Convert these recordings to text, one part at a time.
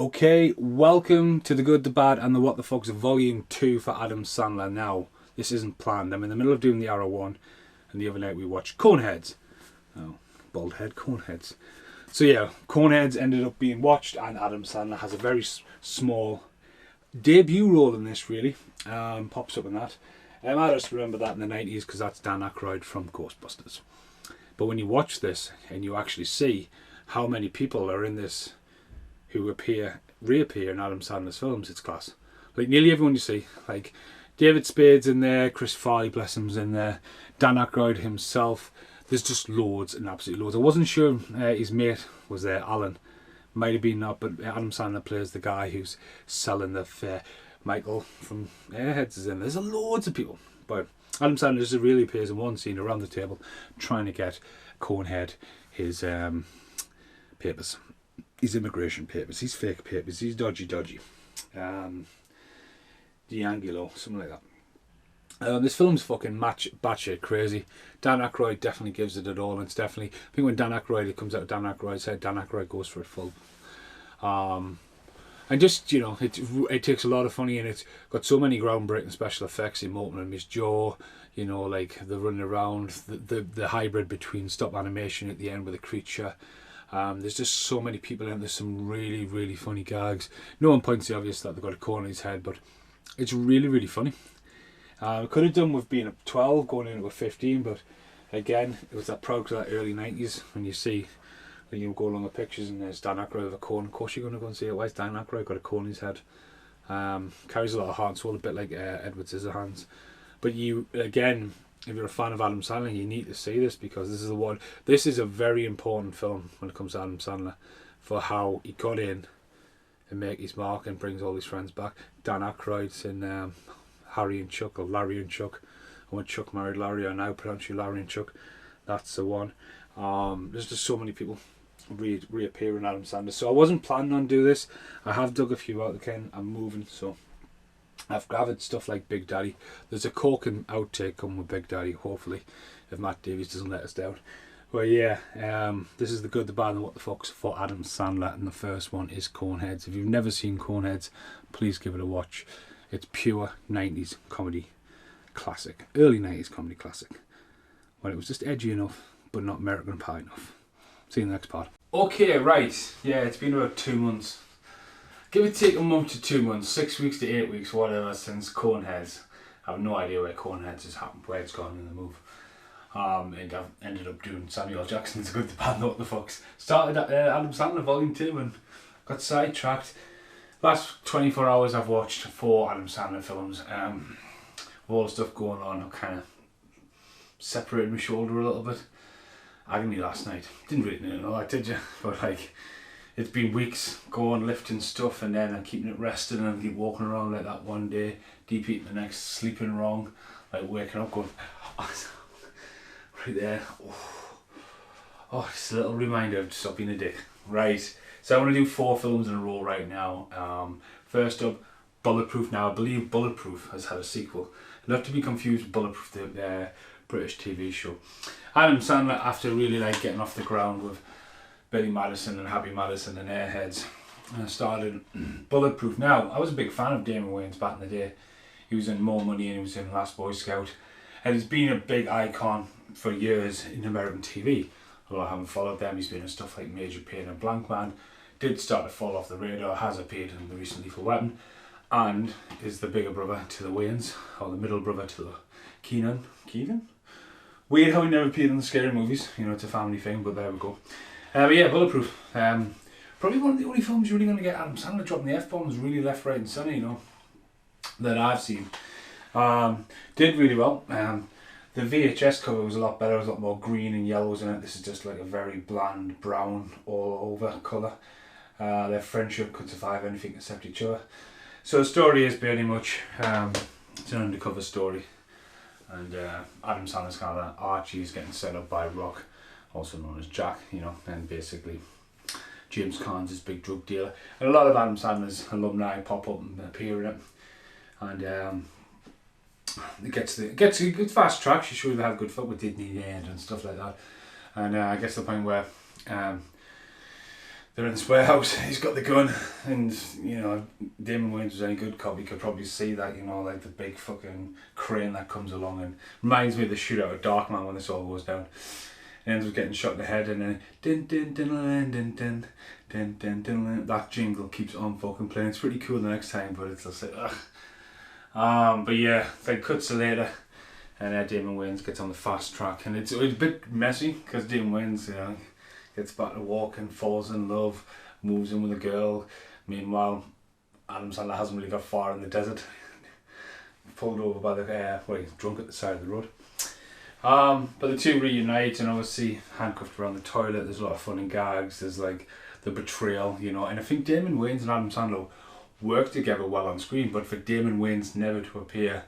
Okay, welcome to The Good, The Bad and The What The Fucks Volume 2 for Adam Sandler. Now, this isn't planned. I'm in the middle of doing the Arrow one, and the other night we watched Coneheads. Oh, bald head, Coneheads. So yeah, Coneheads ended up being watched, and Adam Sandler has a very small debut role in this, really. Pops up in that. I just remember that in the 90s because that's Dan Aykroyd from Ghostbusters. But when you watch this and you actually see how many people are in this who reappear in Adam Sandler's films, it's class. Like nearly everyone you see, like David Spade's in there, Chris Farley, bless him's in there, Dan Aykroyd himself. There's just loads and absolutely loads. I wasn't sure his mate was there, Alan. Might have been not, but Adam Sandler plays the guy who's selling the fair. Michael from Airheads is in there. There's loads of people. But Adam Sandler just really appears in one scene around the table trying to get Conehead his papers. His immigration papers, his fake papers, his dodgy. D'Angelo, something like that. This film's fucking batshit crazy. Dan Aykroyd definitely gives it all, and it's definitely, I think when Dan Aykroyd, it comes out of Dan Aykroyd's head, Dan Aykroyd goes for it full. And just, you know, it takes a lot of funny, and it's got so many groundbreaking special effects, him opening his jaw, you know, like the running around, the hybrid between stop animation at the end with a creature. There's just so many people in. There's some really funny gags. No one points the obvious that they've got a corn in his head, but it's really funny. Could have done with being a 12 going into a 15, but again, it was that product of that early 90s when you see, when you go along the pictures and there's Dan Aykroyd with a corn. Of course you're going to go and see it. Why's Dan Aykroyd got a corn in his head? Carries a lot of heart and soul, a bit like Edward Scissorhands. But you, again, if you're a fan of Adam Sandler, you need to see this, because this is the one. This is a very important film when it comes to Adam Sandler, for how he got in and make his mark and brings all his friends back. Dan Aykroyd's in Harry and Chuck, or Larry and Chuck. And when Chuck married Larry, I now pronounce you Larry and Chuck. That's the one. There's just so many people reappear in Adam Sandler. So I wasn't planning on doing this. I have dug a few out again. I'm moving, so I've gathered stuff like Big Daddy. There's a corking outtake coming with Big Daddy, hopefully, if Matt Davies doesn't let us down. Well, yeah, this is The Good, The Bad and What The Fucks for Adam Sandler, and the first one is Coneheads. If you've never seen Coneheads, please give it a watch. It's pure 90s comedy classic. Early 90s comedy classic. Well, it was just edgy enough, but not American Pie enough. See you in the next part. Okay, right. Yeah, it's been about 2 months. Give or take a month to 2 months, 6 weeks to 8 weeks, whatever, since Coneheads. I have no idea where Coneheads has happened, where it's gone in the move. And I've ended up doing Samuel Jackson's Good, The Bad and What The Fucks. Started at Adam Sandler Volume 2 and got sidetracked. Last 24 hours I've watched 4 Adam Sandler films. With all the stuff going on, I kind of separated my shoulder a little bit. Agony last night. Didn't really know that, did you? But like, it's been weeks going lifting stuff, and then I'm keeping it rested, and I keep walking around like that one day, deep eating the next, sleeping wrong, like waking up going, right there. Oh, it's a little reminder of stop being a dick. Right, so I want to do 4 films in a row right now. First up, Bulletproof. Now I believe Bulletproof has had a sequel. Not to be confused with Bulletproof, the British TV show. Adam Sandler, after really like getting off the ground with Billy Madison and Happy Madison and Airheads, started Bulletproof. Now, I was a big fan of Damon Wayans back in the day. He was in More Money and he was in Last Boy Scout. And he's been a big icon for years in American TV. Although I haven't followed them, he's been in stuff like Major Payne and Blank Man. Did start to fall off the radar, has appeared in the recent Lethal Weapon, and is the bigger brother to the Wayans, or the middle brother to the Keenan? Weird how he never appeared in the scary movies. You know, it's a family thing, but there we go. But yeah, Bulletproof. Probably one of the only films you're really going to get Adam Sandler dropping the F-bombs really left, right and centre, you know, that I've seen. Did really well. The VHS cover was a lot better. There was a lot more green and yellows in it. This is just like a very bland brown all over colour. Their friendship could survive anything except each other. So the story is pretty much, it's an undercover story. And Adam Sandler's kind of that Archie is getting set up by Rock, also known as Jack, you know, and basically James Caan's his big drug dealer. And a lot of Adam Sandler's alumni pop up and appear in it. And it gets fast tracks. You sure they have good foot with Disney and stuff like that. And I gets to the point where they're in this warehouse, he's got the gun, and you know, Damon Wayans was any good cop, you could probably see that, you know, like the big fucking crane that comes along, and reminds me of the shootout of Darkman when this all goes down. He ends up getting shot in the head, and then din din din din din din din din din, that jingle keeps on fucking playing. It's pretty cool the next time, but it's just like ugh. But yeah, then cuts to later, and Damon Wayans gets on the fast track, and it's a bit messy because Damon Wayans, you know, gets back to walking, falls in love, moves in with a girl. Meanwhile, Adam Sandler hasn't really got far in the desert. Pulled over by the well, he's drunk at the side of the road. But the two reunite, and obviously handcuffed around the toilet. There's a lot of fun and gags. There's like the betrayal, you know. And I think Damon Wayans and Adam Sandler work together well on screen. But for Damon Wayans never to appear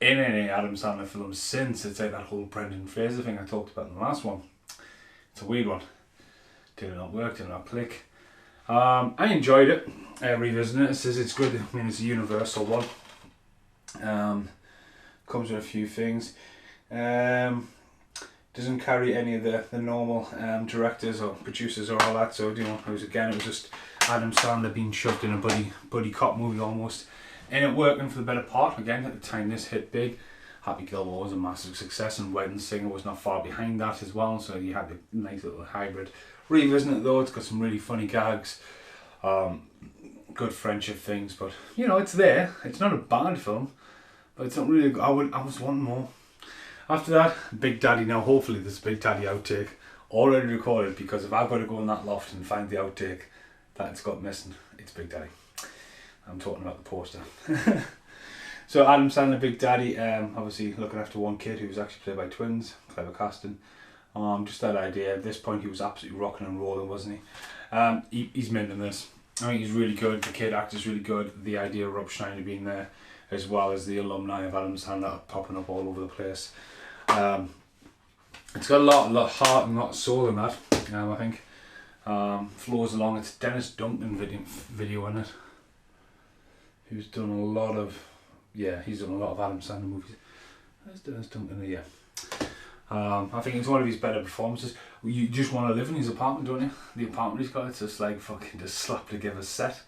in any Adam Sandler films since, it's like that whole Brendan Fraser thing I talked about in the last one. It's a weird one. Did it not work? Did it not click? I enjoyed it. Revisiting it, it says it's good. I mean, it's a universal one. Comes with a few things. Doesn't carry any of the normal directors or producers or all that. So you know, it was just Adam Sandler being shoved in a buddy cop movie almost, and it working for the better part. Again, at the time this hit big. Happy Gilmore was a massive success, and Wedding Singer was not far behind that as well. So you had a nice little hybrid. Revisiting it though, it's got some really funny gags, good friendship things. But you know, it's there. It's not a bad film, but it's not really. I was wanting more. After that, Big Daddy. Now hopefully this Big Daddy outtake already recorded, because if I've got to go in that loft and find the outtake that it's got missing, it's Big Daddy. I'm talking about the poster. So Adam Sandler, Big Daddy, obviously looking after one kid who was actually played by twins, clever casting. Just that idea. At this point he was absolutely rocking and rolling, wasn't he? He's mint in this. I think he's really good. The kid actor's really good. The idea of Rob Schneider being there, as well as the alumni of Adam Sandler popping up all over the place. It's got a lot of heart and a lot of soul in that. I think flows along. It's Dennis Duncan video in it, who's done a lot of he's done a lot of Adam Sandler movies. There's Dennis Duncan, yeah. I think it's one of his better performances. You just want to live in his apartment, don't you? The apartment he's got, it's just like fucking just slap together set.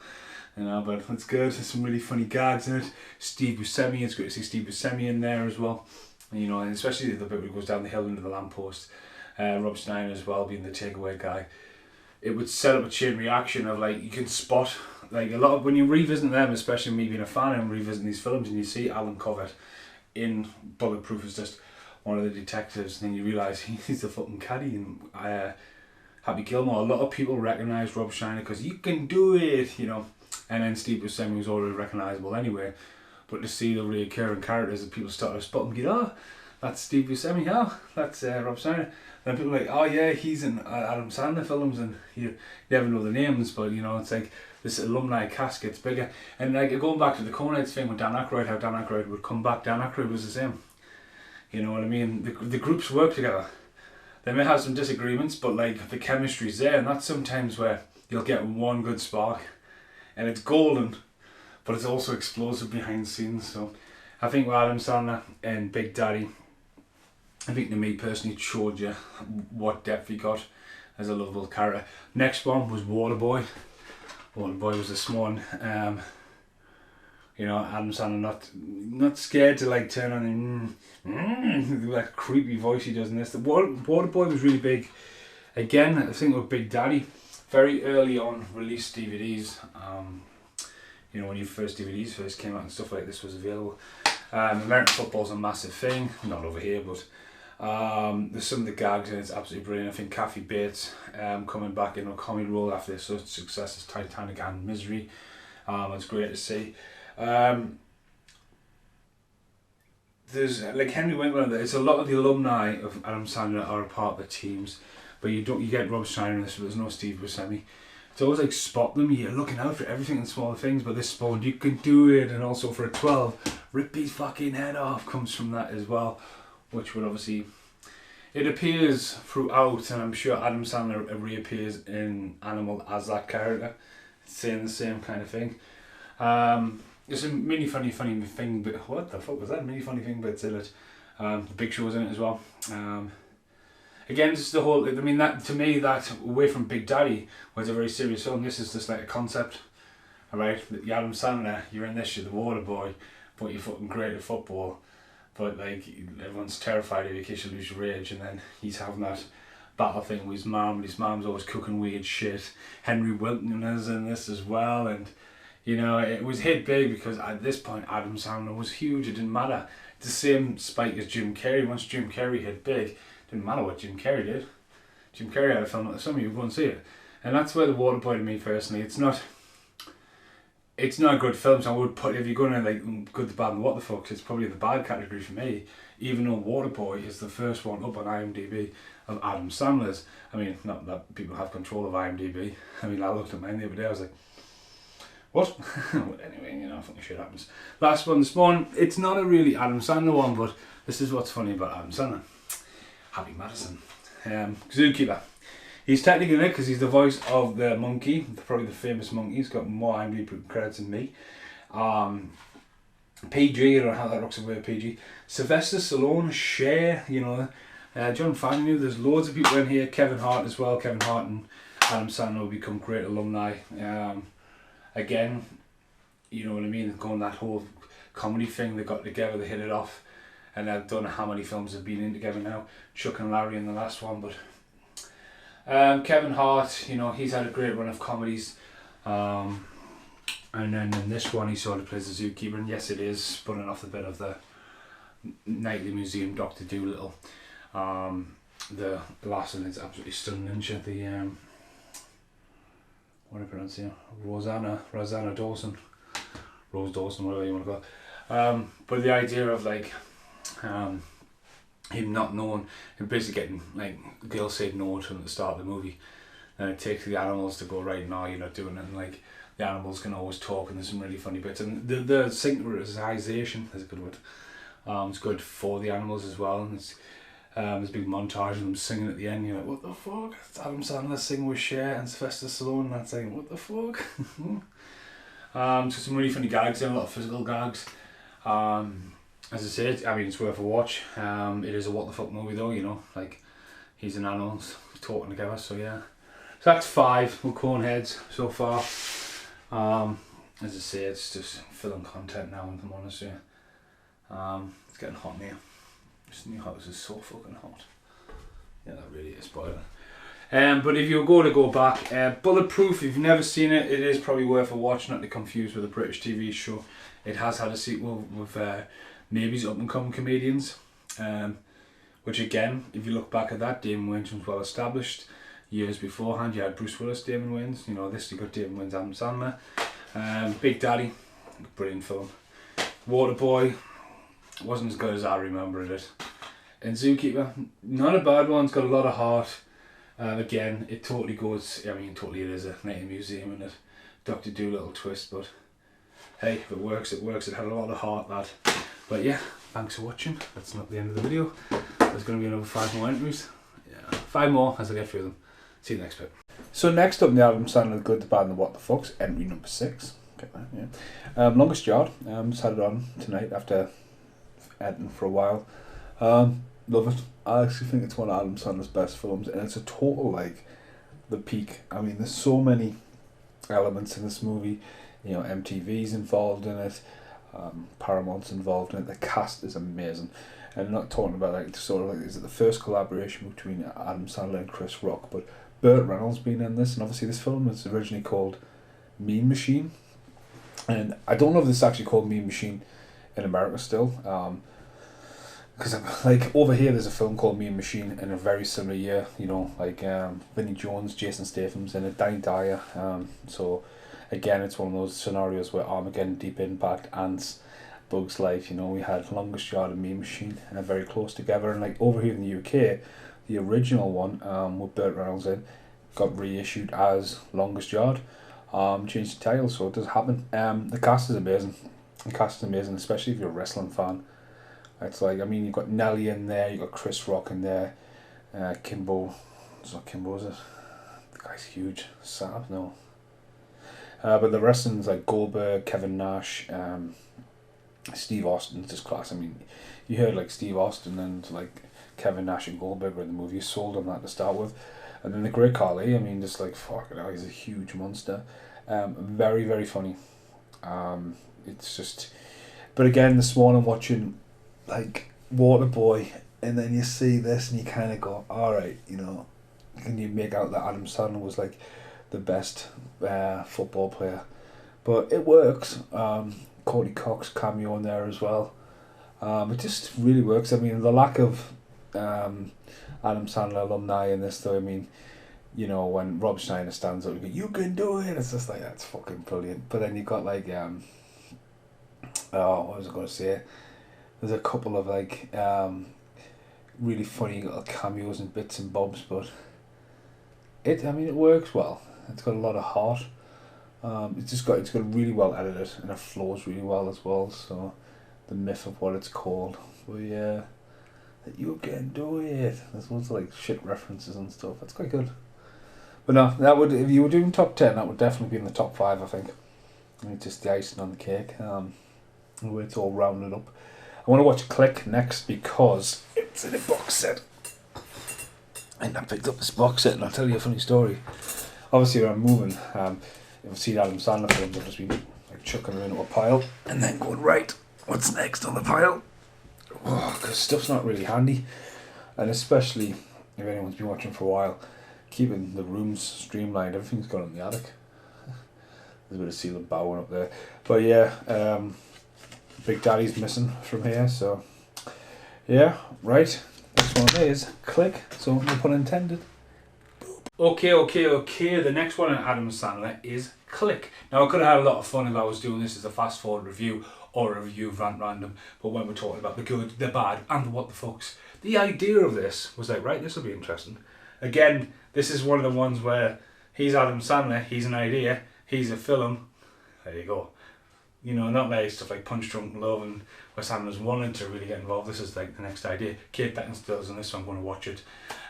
You know, but it's good. There's some really funny gags in it. Steve Buscemi, it's great to see Steve Buscemi in there as well. You know, and especially the bit where he goes down the hill into the lamppost. Rob Schneider as well, being the takeaway guy. It would set up a chain reaction of like, you can spot like a lot of, when you revisit them, especially me being a fan and revisiting these films, and you see Alan Covert in Bulletproof as just one of the detectives, and then you realise he's the fucking caddy in Happy Gilmore. A lot of people recognise Rob Schneider because you can do it, you know. And then Steve Buscemi was already recognisable anyway. But to see the reoccurring characters, that people start to spot and go, oh, that's Steve Buscemi, oh, that's Rob Schneider. And people are like, oh yeah, he's in Adam Sandler films, and you never know the names, but you know, it's like this alumni cast gets bigger. And like going back to the Coneheads thing with Dan Aykroyd, how Dan Aykroyd would come back, Dan Aykroyd was the same. You know what I mean? The groups work together. They may have some disagreements, but like the chemistry's there, and that's sometimes where you'll get one good spark, and it's golden, but it's also explosive behind the scenes. So I think with Adam Sandler and Big Daddy, I think to me personally, it showed you what depth he got as a lovable character. Next one was Waterboy. Waterboy was this one. You know, Adam Sandler not scared to like turn on and that creepy voice he does in this. The Waterboy was really big. Again, I think with Big Daddy, very early on released DVDs. You know, when your first DVDs first came out and stuff like this was available. American football's a massive thing, not over here, but there's some of the gags and it's absolutely brilliant. I think Kathy Bates coming back in a comedy role after such success as Titanic and Misery. It's great to see. There's like Henry Winkler. It's a lot of the alumni of Adam Sandler are a part of the teams, but you get Rob Schneider in this, but there's no Steve Buscemi. It's always like spot them. You're looking out for everything and smaller things, but this spawned you can do it, and also for a 12, rip his fucking head off comes from that as well, which would obviously it appears throughout, and I'm sure Adam Sandler reappears in Animal as that character, saying the same kind of thing. There's a mini funny thing, but what the fuck was that? Mini funny thing bits in it. The Big Show's in it as well. again, just the whole. I mean, that to me, that away from Big Daddy was a very serious film. This is just like a concept. Alright, the Adam Sandler, you're in this, you're the Waterboy, but you're fucking great at football. But like, everyone's terrified of you in case you lose your rage, and then he's having that battle thing with his mum, and his mum's always cooking weird shit. Henry Wilton is in this as well, and you know, it was hit big because at this point Adam Sandler was huge, it didn't matter. It's the same spike as Jim Carrey. Once Jim Carrey hit big, it didn't matter what Jim Carrey did. Jim Carrey had a film at the summer, you would go and see it. And that's where the Waterboy to me personally, it's not a good film, so I would put, if you're going to like Good, the Bad and What the Fucks, it's probably the bad category for me, even though Waterboy is the first one up on IMDb of Adam Sandler's. I mean, not that people have control of IMDb. I mean, I looked at mine the other day, I was like, what? Anyway, you know, fucking shit happens. Last one this morning, it's not a really Adam Sandler one, but this is what's funny about Adam Sandler. Happy Madison. Zookeeper. He's technically in it because he's the voice of the monkey, probably the famous monkey. He's got more IMDb credits than me. PG, I don't know how that looks away PG. Sylvester Stallone, Cher, you know, John Fanu, there's loads of people in here. Kevin Hart as well. Kevin Hart and Adam Sandler will become great alumni. Again, you know what I mean, going that whole comedy thing, they got together, they hit it off, and I don't know how many films have been in together now. Chuck and Larry in the last one, but Kevin Hart, you know, he's had a great run of comedies, and then in this one he sort of plays the zookeeper, and yes, it is spun off the bit of the Nightly Museum Dr. Dolittle. The last one is absolutely stunning, isn't she? The what do I pronounce here? Rosanna Dawson, Rose Dawson, whatever you want to call it. But the idea of like him not knowing, him basically getting like the girl said no to him at the start of the movie, and it takes the animals to go, right, now you're not doing it, and like the animals can always talk, and there's some really funny bits, and the synchronization is a good word. It's good for the animals as well, and it's there's a big montage of them singing at the end. You're like, what the fuck? It's Adam Sandler singing with Cher and Sylvester Stallone, and that's saying, what the fuck? So some really funny gags and a lot of physical gags. As I said, I mean, it's worth a watch. It is a what the fuck movie though, you know, like he's and animals talking together, so yeah. So that's 5, we're corn heads so far. As I say, it's just filling content now, if I'm honest with you. It's getting hot in here. This new house is so fucking hot. Yeah, that really is boiling. But if you're going to go back, Bulletproof, if you've never seen it, it is probably worth a watch, not to confuse with a British TV show. It has had a sequel with maybe up and coming comedians, which again, if you look back at that, Damon Wayans was well established. Years beforehand, you had Bruce Willis, Damon Wayans. You know, this you got Damon Wayans, Adam Sandler. Big Daddy, brilliant film. Waterboy, wasn't as good as I remembered it. And Zookeeper, not a bad one, it's got a lot of heart. Again, it totally goes, I mean, totally it is a Nighty Museum and a Dr. Dolittle twist, but hey, if it works, it works. It had a lot of heart, that. But yeah, thanks for watching. That's not the end of the video. There's going to be another 5 more entries. Yeah, 5 more as I get through them. See you next bit. So next up in the Adam Sandler The Good, the Bad and the What the Fucks, entry number 6. Get that, yeah. Longest Yard. Just had it on tonight after editing for a while. Love it. I actually think it's one of Adam Sandler's best films, and it's a total like the peak. I mean, there's so many elements in this movie. You know, MTV's involved in it, Paramount's involved in it. The cast is amazing, and I'm not talking about like sort of like is it the first collaboration between Adam Sandler and Chris Rock, but Burt Reynolds been in this, and obviously this film was originally called Mean Machine, and I don't know if this is actually called Mean Machine in America still. Because like over here there's a film called Mean Machine in a very similar year, you know, like Vinnie Jones, Jason Statham's in it, Danny Dyer. So again, it's one of those scenarios where Armageddon, Deep Impact, Ants, Bugs Life, you know, we had Longest Yard and Mean Machine very close together. And like over here in the UK, the original one with Burt Reynolds in got reissued as Longest Yard, changed the title, so it does happen. The cast is amazing. The cast is amazing, especially if you're a wrestling fan. It's like, I mean, you've got Nelly in there, you've got Chris Rock in there, Kimbo, it's not Kimbo, is it? The guy's huge. Saab, no. But the wrestling's like Goldberg, Kevin Nash, Steve Austin, just class. I mean, you heard like Steve Austin and like Kevin Nash and Goldberg in the movie, sold on that to start with. And then the Great Khali, I mean, just like, fucking hell, he's a huge monster. Very, very funny. It's just... But again, this morning watching, like, Waterboy, and then you see this and you kind of go, alright, you know, and you make out that Adam Sandler was, like, the best football player. But it works. Courtney Cox cameo in there as well. It just really works. I mean, the lack of Adam Sandler alumni in this, though, I mean, you know, when Rob Schneider stands up and goes, "You can do it," it's just like, that's fucking brilliant. But then you've got, like, what was I going to say? There's a couple of, like, really funny little cameos and bits and bobs, but it works well. It's got a lot of heart. It's got really well edited, and it flows really well as well. So the myth of what it's called, but yeah, that you can do it. There's loads of, like, shit references and stuff. That's quite good. But no, that would, if you were doing top 10, that would definitely be in the top 5, I think. I mean, just the icing on the cake. The way it's all rounded up. I want to watch Click next because it's in a box set. And I picked up this box set, and I'll tell you a funny story. Obviously, when I'm moving, if I've seen Adam Sandler films, I've just been, like, chucking them into a pile and then going, right, what's next on the pile? Because stuff's not really handy, and especially if anyone's been watching for a while, keeping the rooms streamlined. Everything's gone in the attic. There's a bit of ceiling bowing up there, but yeah, Big Daddy's missing from here, so yeah, right. Next one is Click, so no pun intended. Okay. The next one in Adam Sandler is Click. Now, I could have had a lot of fun if I was doing this as a fast forward review or a review of Rant Random, but when we're talking about the good, the bad, and the what the fucks, the idea of this was like, right, this will be interesting. Again, this is one of the ones where he's Adam Sandler, he's an idea, he's a film. There you go. You know, not like stuff like Punch Drunk Love and Wes Anderson's wanted to really get involved. This is like the next idea. Kate Beckinsale's in this, so I'm going to watch it.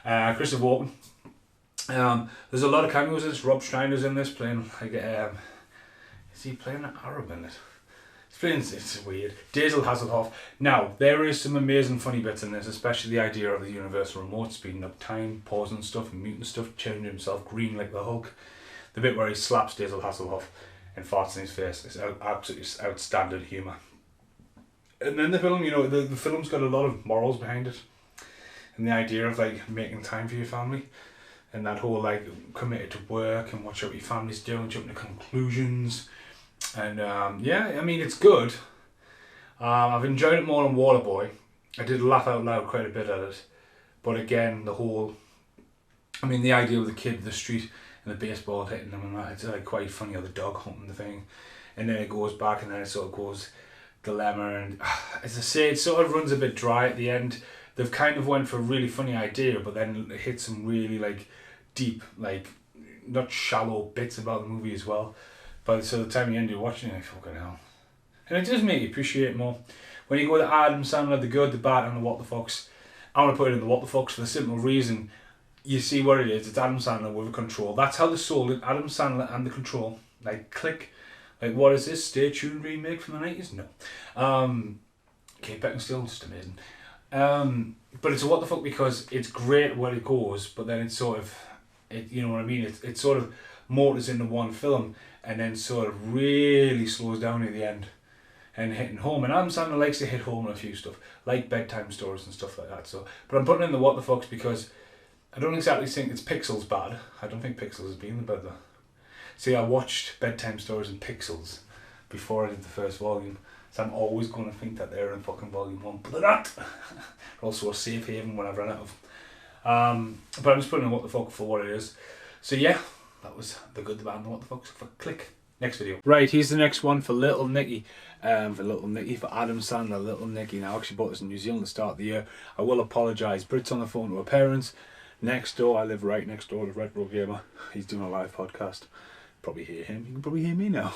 Christopher Walken. There's a lot of cameos in this. Rob Schneider's in this playing like is he playing an Arab in it? He's playing, it's weird. Daisel Hasselhoff. Now, there is some amazing funny bits in this, especially the idea of the universal remote, speeding up time, pausing stuff and muting stuff, changing himself green like the Hulk. The bit where he slaps Daisel Hasselhoff and farts in his face is absolutely outstanding humour. And then the film, you know, the film's got a lot of morals behind it, and the idea of, like, making time for your family, and that whole, like, committed to work and watch out what your family's doing, jumping to conclusions, and yeah, I mean, it's good. I've enjoyed it more than Waterboy. I did laugh out loud quite a bit at it, but again, the whole, I mean, the idea of the kid in the street and the baseball hitting them and that, it's like quite funny, or the dog hunting the thing, and then it goes back and then it sort of goes dilemma, and as I say, it sort of runs a bit dry at the end. They've kind of went for a really funny idea, but then it hits some really, like, deep, like, not shallow bits about the movie as well. But so the time you end, you're watching it, like, fucking hell. And it does make you appreciate it more. When you go to Adam Sandler, the good, the bad, and the what the fucks, I want to put it in the what the fucks for the simple reason, you see what it is. It's Adam Sandler with a control. That's how they sold it. Adam Sandler and the control. Like, Click. Like, what is this? Stay Tuned remake from the 90s? No. Kate Beckinsale, just amazing. But it's a what the fuck because it's great where it goes, but then it's sort of, you know what I mean? It sort of motors into one film and then sort of really slows down at the end and hitting home. And Adam Sandler likes to hit home on a few stuff, like bedtime stories and stuff like that. So, but I'm putting in the what the fucks because I don't exactly think it's Pixels bad. I don't think Pixels has been the better. See, I watched Bedtime Stories and Pixels before I did the first volume, so I'm always going to think that they're in fucking volume 1, but they're not. Also a safe haven when I've run out of. But I'm just putting in what the fuck for what it is. So yeah, that was the good, the bad, and the what the fucks for Click. Next video. Right, here's the next one for Little Nicky. For Adam Sandler, Little Nicky. Now, I actually bought this in New Zealand at the start of the year. I will apologise. Brit's on the phone to her parents. Next door, I live right next door to Retro Gamer. He's doing a live podcast. Probably hear him. You can probably hear me now.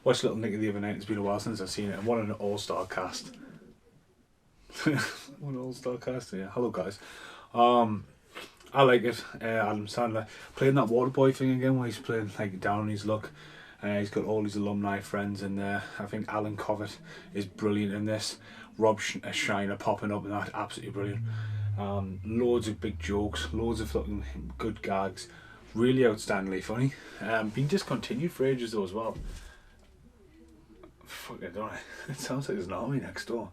Watched Little Nicky the other night. It's been a while since I've seen it. And what an all-star cast. What an all-star cast. Yeah. Hello, guys. I like it. Adam Sandler playing that Waterboy thing again, where he's playing like down on his luck. He's got all his alumni friends in there. I think Alan Covet is brilliant in this. Rob Schneider popping up and that, absolutely brilliant. Loads of big jokes, loads of fucking good gags, really outstandingly funny. Been discontinued for ages though as well. Fuck, I don't know. It sounds like there's an army next door.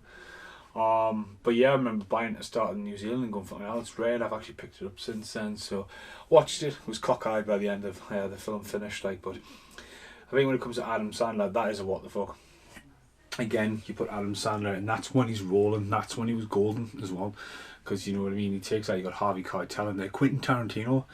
But yeah, I remember buying it at the start in New Zealand and going, fucking hell, it's rare. I've actually picked it up since then. So watched it, was cock-eyed by the end of the film finished. Like, but I think when it comes to Adam Sandler, that is a what the fuck. Again, you put Adam Sandler, and that's when he's rolling. That's when he was golden as well, because you know what I mean. He takes you got Harvey Keitel and there, Quentin Tarantino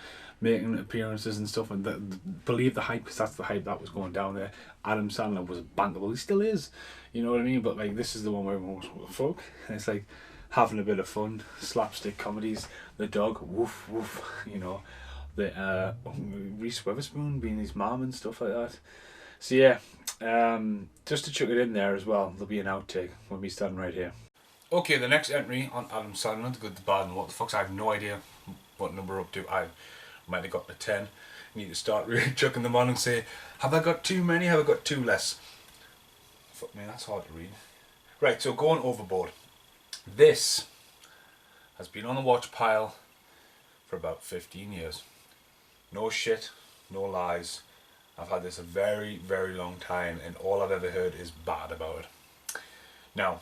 making appearances and stuff, and believe the hype, because that's the hype that was going down there. Adam Sandler was bankable. He still is, you know what I mean. But like, this is the one where everyone goes, what the fuck? And it's like having a bit of fun, slapstick comedies. The dog, woof woof, you know. The Reese Witherspoon being his mum and stuff like that. So yeah, just to chuck it in there as well, there'll be an outtake when we stand right here. Okay, the next entry on Adam Sandler, The Good, the Bad and What the Fucks. I have no idea what number we're up to. I might have got to 10. I need to start really chucking them on and say, have I got too many? Have I got too less? Fuck me, that's hard to read. Right, so going Overboard. This has been on the watch pile for about 15 years. No shit, no lies. I've had this a very, very long time, and all I've ever heard is bad about it. Now,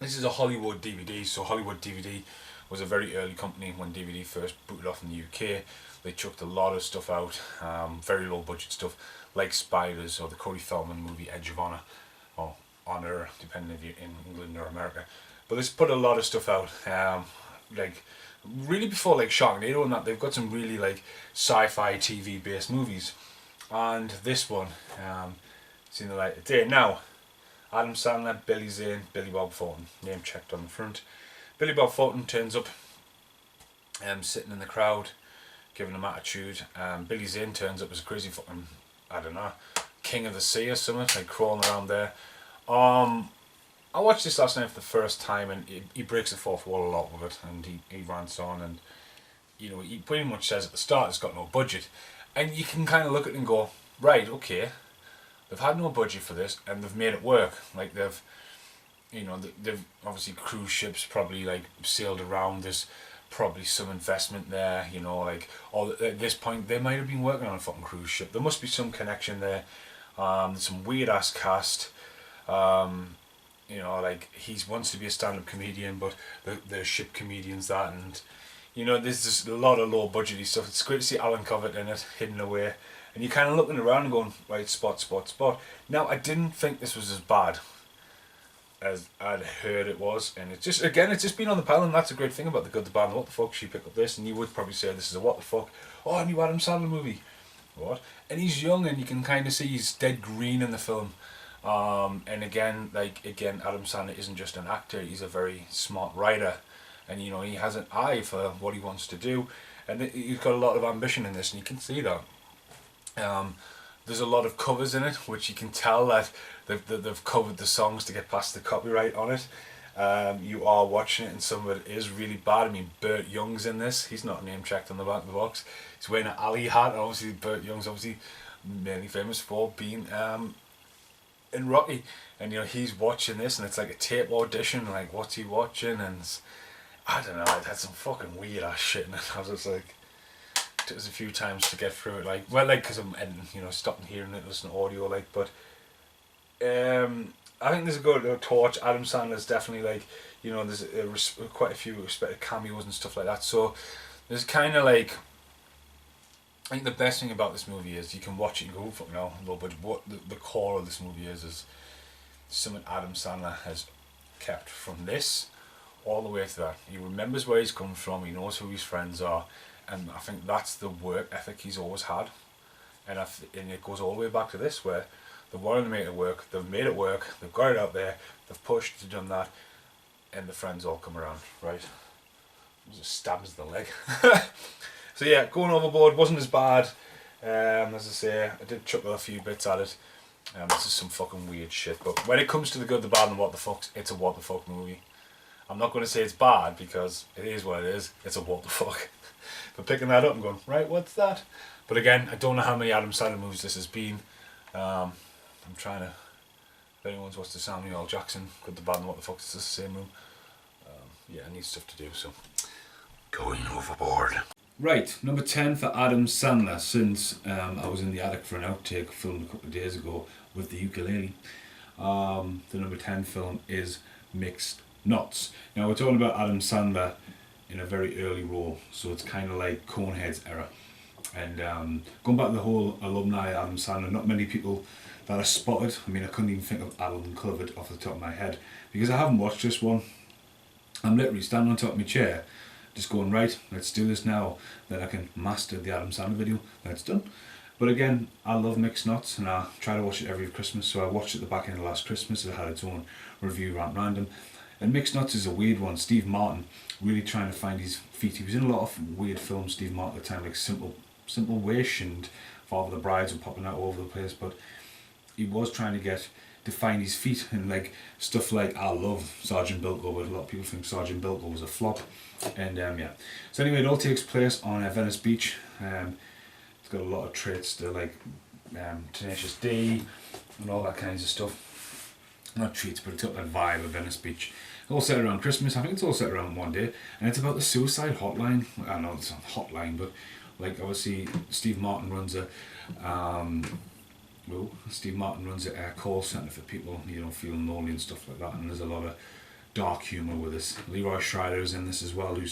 this is a Hollywood DVD, so Hollywood DVD was a very early company when DVD first booted off in the UK. They chucked a lot of stuff out, very low budget stuff, like Spiders or the Corey Feldman movie Edge of Honor, or Honor, depending if you're in England or America. But this put a lot of stuff out, like really before like Sharknado and that. They've got some really like sci-fi TV based movies. And this one, seen the light of day. Now, Adam Sandler, Billy Zane, Billy Bob Thornton, name checked on the front. Billy Bob Thornton turns up, sitting in the crowd, giving him attitude. Billy Zane turns up as a crazy fucking, I don't know, king of the sea or something, like crawling around there. I watched this last night for the first time, and he breaks the fourth wall a lot with it, and he rants on, and you know, he pretty much says at the start it's got no budget. And you can kind of look at it and go, right, okay, they've had no budget for this, and they've made it work. Like they've obviously cruise ships probably like sailed around. There's probably some investment there, you know, like or at this point they might have been working on a fucking cruise ship. There must be some connection there. Some weird ass cast. You know, like he wants to be a stand-up comedian, but the ship comedian's that, and you know, there's just a lot of low budgety stuff. It's great to see Alan Covert in it, hidden away. And you're kind of looking around and going, right, spot, spot, spot. Now, I didn't think this was as bad as I'd heard it was. And it's just, again, it's just been on the pile, and that's a great thing about The Good, the Bad, and What the Fuck. She picked up this, and you would probably say this is a what the fuck. Oh, a new Adam Sandler movie. What? And he's young, and you can kind of see he's dead green in the film. And again, Adam Sandler isn't just an actor, he's a very smart writer. And you know, he has an eye for what he wants to do, and he's got a lot of ambition in this, and you can see that. There's a lot of covers in it, which you can tell that they've covered the songs to get past the copyright on it. You are watching it, and some of it is really bad. I mean, Burt Young's in this. He's not name checked on the back of the box. He's wearing an alley hat. And obviously, Burt Young's obviously mainly famous for being in Rocky, and you know, he's watching this, and it's like a tape audition. Like, what's he watching? And I don't know, it had some fucking weird ass shit in it. I was just like, it took us a few times to get through it, like, well, like, because I'm editing, you know, stopping hearing it, listening to audio, like, but I think there's a good torch. Adam Sandler's definitely, like, you know, there's quite a few respected cameos and stuff like that, so there's kind of like, I think the best thing about this movie is you can watch it and go, fuck no, but what the core of this movie is something Adam Sandler has kept from this all the way to that. He remembers where he's come from, he knows who his friends are, and I think that's the work ethic he's always had. And it goes all the way back to this, where they wanted to make it work, they've made it work, they've got it out there, they've pushed, they've done that, and the friends all come around, right? It just stabs the leg. So yeah, going Overboard wasn't as bad. As I say, I did chuckle a few bits at it. This is some fucking weird shit, but when it comes to The Good, the Bad and What the Fucks, it's a what the fuck movie. I'm not going to say it's bad, because it is what it is. It's a what the fuck. But picking that up and going, right, what's that? But again, I don't know how many Adam Sandler movies this has been. I'm trying to If anyone's watched the Samuel L. Jackson, Good, the Bad and What the Fuck, it's the same room. Yeah, I need stuff to do, so going overboard. Right, number 10 for Adam Sandler, since I was in the attic for an outtake filmed a couple of days ago with the ukulele. The number 10 film is Mixed Nuts. Now we're talking about Adam Sandler in a very early role, so it's kind of like Conehead's era. And going back to the whole alumni Adam Sandler, not many people that I spotted. I mean, I couldn't even think of Alan Covert off the top of my head because I haven't watched this one. I'm literally standing on top of my chair just going, right, let's do this now, then I can master the Adam Sandler video, then it's done. But again, I love Mixed Nuts and I try to watch it every Christmas, so I watched it at the back end of last Christmas. It had its own review at random. And Mixed Nuts is a weird one. Steve Martin really trying to find his feet. He was in a lot of weird films, Steve Martin, at the time, like Simple Wish and Father of the Brides were popping out all over the place, but he was trying to find his feet and like stuff like I love Sergeant Bilko, but a lot of people think Sergeant Bilko was a flop. And yeah. So anyway, it all takes place on Venice Beach. It's got a lot of traits to like Tenacious D and all that kinds of stuff. Not treats, but it's got that vibe of Venice Beach. It's all set around Christmas. I think it's all set around one day, and it's about the suicide hotline. I know it's not a hotline, but like obviously Steve Martin runs a call centre for people, you know, feeling lonely and stuff like that. And there's a lot of dark humour with this. Leroy Schreider is in this as well, who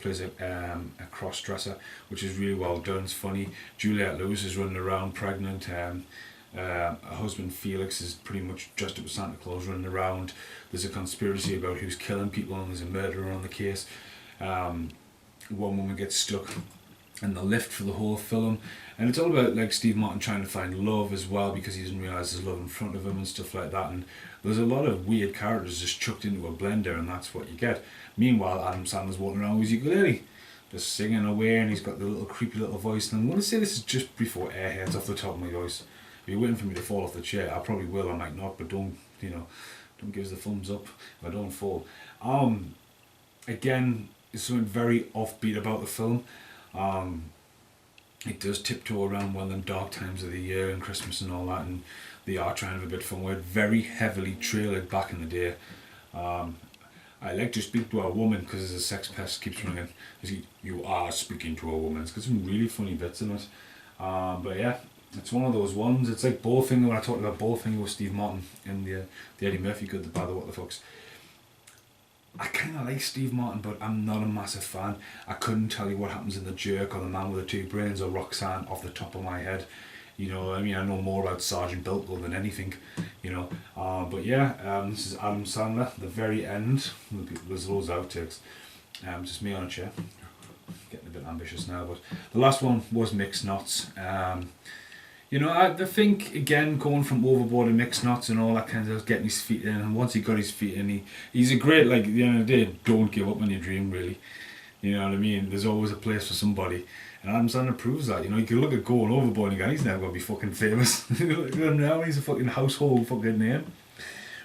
plays a cross-dresser, which is really well done. It's funny. Juliette Lewis is running around pregnant. Her husband Felix is pretty much dressed up as Santa Claus running around. There's a conspiracy about who's killing people and there's a murderer on the case. One woman gets stuck in the lift for the whole film, and it's all about like Steve Martin trying to find love as well because he doesn't realise there's love in front of him and stuff like that. And there's a lot of weird characters just chucked into a blender, and that's what you get. Meanwhile, Adam Sandler's walking around with his ukulele, just singing away, and he's got the little creepy little voice. And I'm going to say this is just before airheads off the top of my voice. If you're waiting for me to fall off the chair, I probably will, I might not, but don't give us the thumbs up if I don't fall. Again, there's something very offbeat about the film. It does tiptoe around one of them dark times of the year and Christmas and all that, and they are trying to have a bit of fun with it. Very heavily trailered back in the day. I like to speak to a woman because there's a sex pest keeps ringing. You are speaking to a woman. It's got some really funny bits in it. But yeah, it's one of those ones. It's like Bowfinger when I talked about Bowfinger with Steve Martin and the Eddie Murphy Good, the Bad, the What the Fucks. I kind of like Steve Martin, but I'm not a massive fan. I couldn't tell you what happens in The Jerk or The Man with the Two Brains or Roxanne off the top of my head. You know, I mean, I know more about Sergeant Bilko than anything, you know. But yeah, this is Adam Sandler, the very end. There's loads of outtakes. Just me on a chair. Getting a bit ambitious now, but the last one was Mixed Nuts. You know, I think, again, going from Overboard and Mixed Nuts and all that kind of getting his feet in, and once he got his feet in, he's a great, like, at the end of the day, don't give up on your dream, really. You know what I mean? There's always a place for somebody. And Adam Sandler proves that. You know, you can look at Going Overboard and go, he's never going to be fucking famous. Look at him now, he's a fucking household fucking name.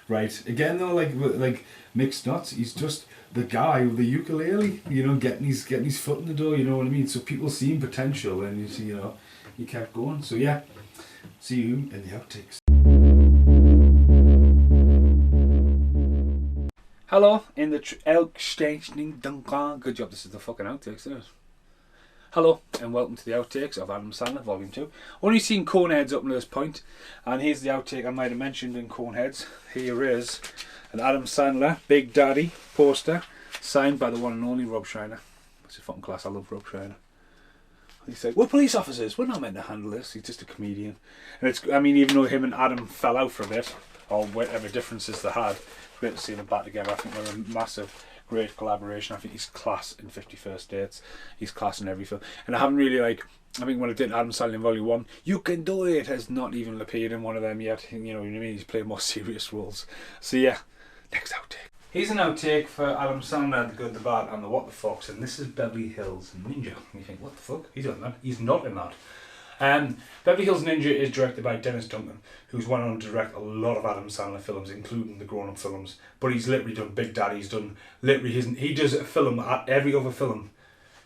Right, again though, like Mixed Nuts, he's just the guy with the ukulele, you know, getting his foot in the door, you know what I mean? So people see potential and you see, you know, he kept going. So yeah, see you in the outtakes. Hello, in the elk station Duncan. Good job, this is the fucking outtakes, isn't it? Hello, and welcome to the outtakes of Adam Sandler, Volume 2. Only seen Coneheads up to this point, and here's the outtake I might have mentioned in Coneheads. Here is an Adam Sandler Big Daddy poster, signed by the one and only Rob Schneider. That's a fucking class, I love Rob Schneider. He's like, we're police officers, we're not meant to handle this, he's just a comedian. And it's, I mean, even though him and Adam fell out for a bit, or whatever differences they had, it's great to see them back together. I think they're a massive, great collaboration. I think he's class in 51st Dates, he's class in every film. And I haven't really, like, I think when I did Adam Sandler in Volume 1, You Can Do It has not even appeared in one of them yet, you know what I mean, he's playing more serious roles. So yeah, next outtake. Here's an outtake for Adam Sandler, The Good, the Bad and the What the Fucks, and this is Beverly Hills Ninja. And you think, what the fuck? He's on that. He's not in that. Beverly Hills Ninja is directed by Dennis Duncan, who's went on to direct a lot of Adam Sandler films, including the grown-up films. But he's literally done Big Daddy, he's done literally he does a film, every other film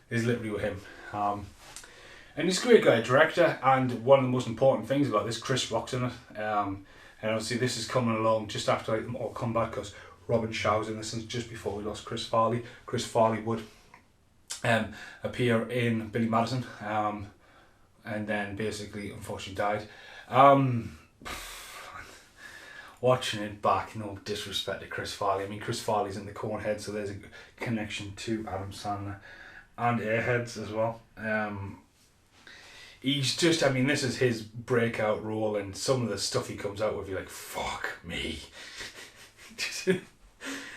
is literally with him. And he's a great guy, director, and one of the most important things about this, Chris Rock's in it. And obviously this is coming along just after like them all come back, because Robin showers in this, and just before we lost Chris Farley. Chris Farley would appear in Billy Madison, and then basically unfortunately died. Watching it back, no disrespect to Chris Farley. I mean, Chris Farley's in the Cornhead, so there's a connection to Adam Sandler and Airheads as well. He's just, I mean, this is his breakout role, and some of the stuff he comes out with, you're like, fuck me.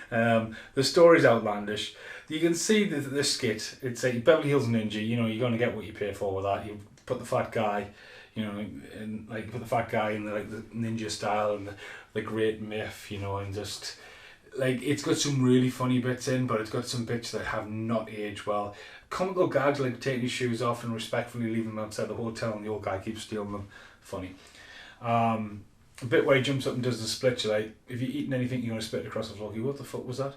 The story's outlandish. You can see the skit. It's a Beverly Hills Ninja. You know, you're going to get what you pay for with that. You put the fat guy, you know, and like put the fat guy in the like the ninja style and the great myth, you know, and just like it's got some really funny bits in, but it's got some bits that have not aged well. Comical gags like taking his shoes off and respectfully leaving them outside the hotel, and the old guy keeps stealing them. Funny. A bit where he jumps up and does the split. You're like, if you're eating anything, you're going to split across the floor. What the fuck was that?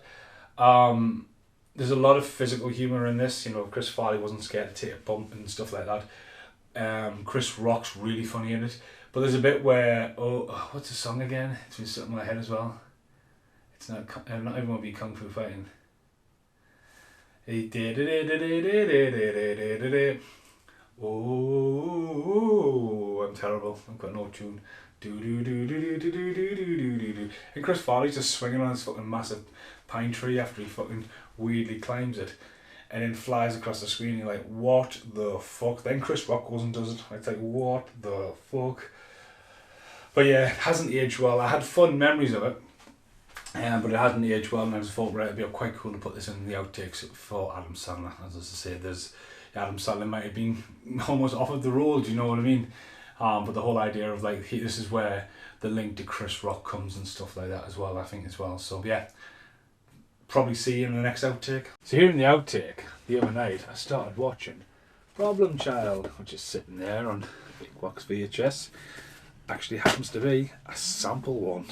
There's a lot of physical humour in this. You know, Chris Farley wasn't scared to take a bump and stuff like that. Chris Rock's really funny in it. But there's a bit where, what's the song again? It's been stuck in my head as well. It's not everyone will be kung fu fighting. Oh, I'm terrible. I've got no tune. And Chris Farley's just swinging on his fucking massive pine tree after he fucking weirdly climbs it, and then flies across the screen. You're like, what the fuck? Then Chris Rock goes and does it. It's like, what the fuck? But yeah, it hasn't aged well. I had fun memories of it, but it hasn't aged well, and I was thought, right, it'd be quite cool to put this in the outtakes for Adam Sandler. As I say, Adam Sandler might have been almost offered the role, do you know what I mean? But the whole idea of like, this is where the link to Chris Rock comes and stuff like that as well, I think as well. So yeah, probably see you in the next outtake. So here in the outtake, the other night, I started watching Problem Child, which is sitting there on Big Wax VHS. Actually happens to be a sample one.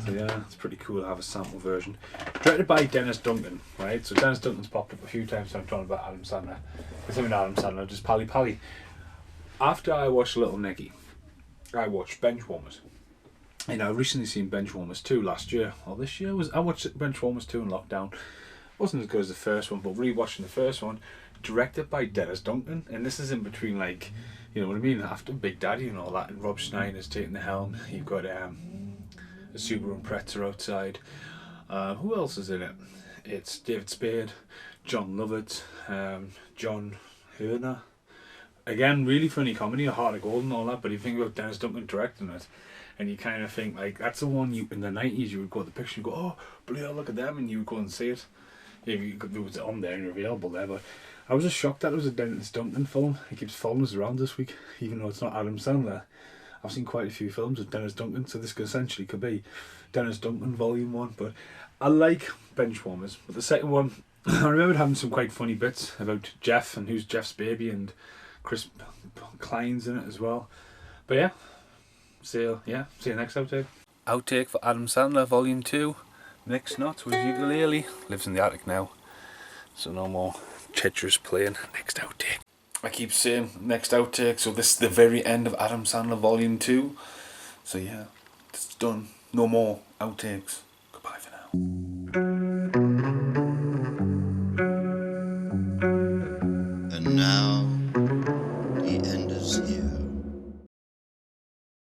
So yeah, it's pretty cool to have a sample version. Directed by Dennis Duncan, right? So Dennis Duncan's popped up a few times, so I'm talking about Adam Sandler. With him and Adam Sandler, just pally. After I watched Little Nicky, I watched Benchwarmers. And I recently seen Benchwarmers 2 last year, or this year. I watched Benchwarmers 2 in lockdown. Wasn't as good as the first one, but rewatching the first one, directed by Dennis Duncan, and this is in between, like, you know what I mean, after Big Daddy and all that, and Rob Schneider's taking the helm. You've got a Subaru Impreza outside. Who else is in it? It's David Spade, John Lovett, John Herner. Again, really funny comedy, A Heart of Gold and all that, but you think about Dennis Duncan directing it, and you kind of think, like, that's the one you in the 90s you would go to the picture and go, oh, bloody hell, look at them, and you would go and see it. Yeah, it was on there and available there, but I was just shocked that it was a Dennis Duncan film. He keeps following us around this week, even though it's not Adam Sandler. I've seen quite a few films with Dennis Duncan, so this could be Dennis Duncan Volume 1, but I like Benchwarmers. But the second one, I remembered having some quite funny bits about Jeff and who's Jeff's baby, and Chris Klein's in it as well. But yeah, see you next outtake. Outtake for Adam Sandler Volume 2. Nick Snot with ukulele. Lives in the attic now, so no more Tetris playing. Next outtake. I keep saying next outtake, so this is the very end of Adam Sandler Volume 2. So yeah, it's done. No more outtakes. Goodbye for now.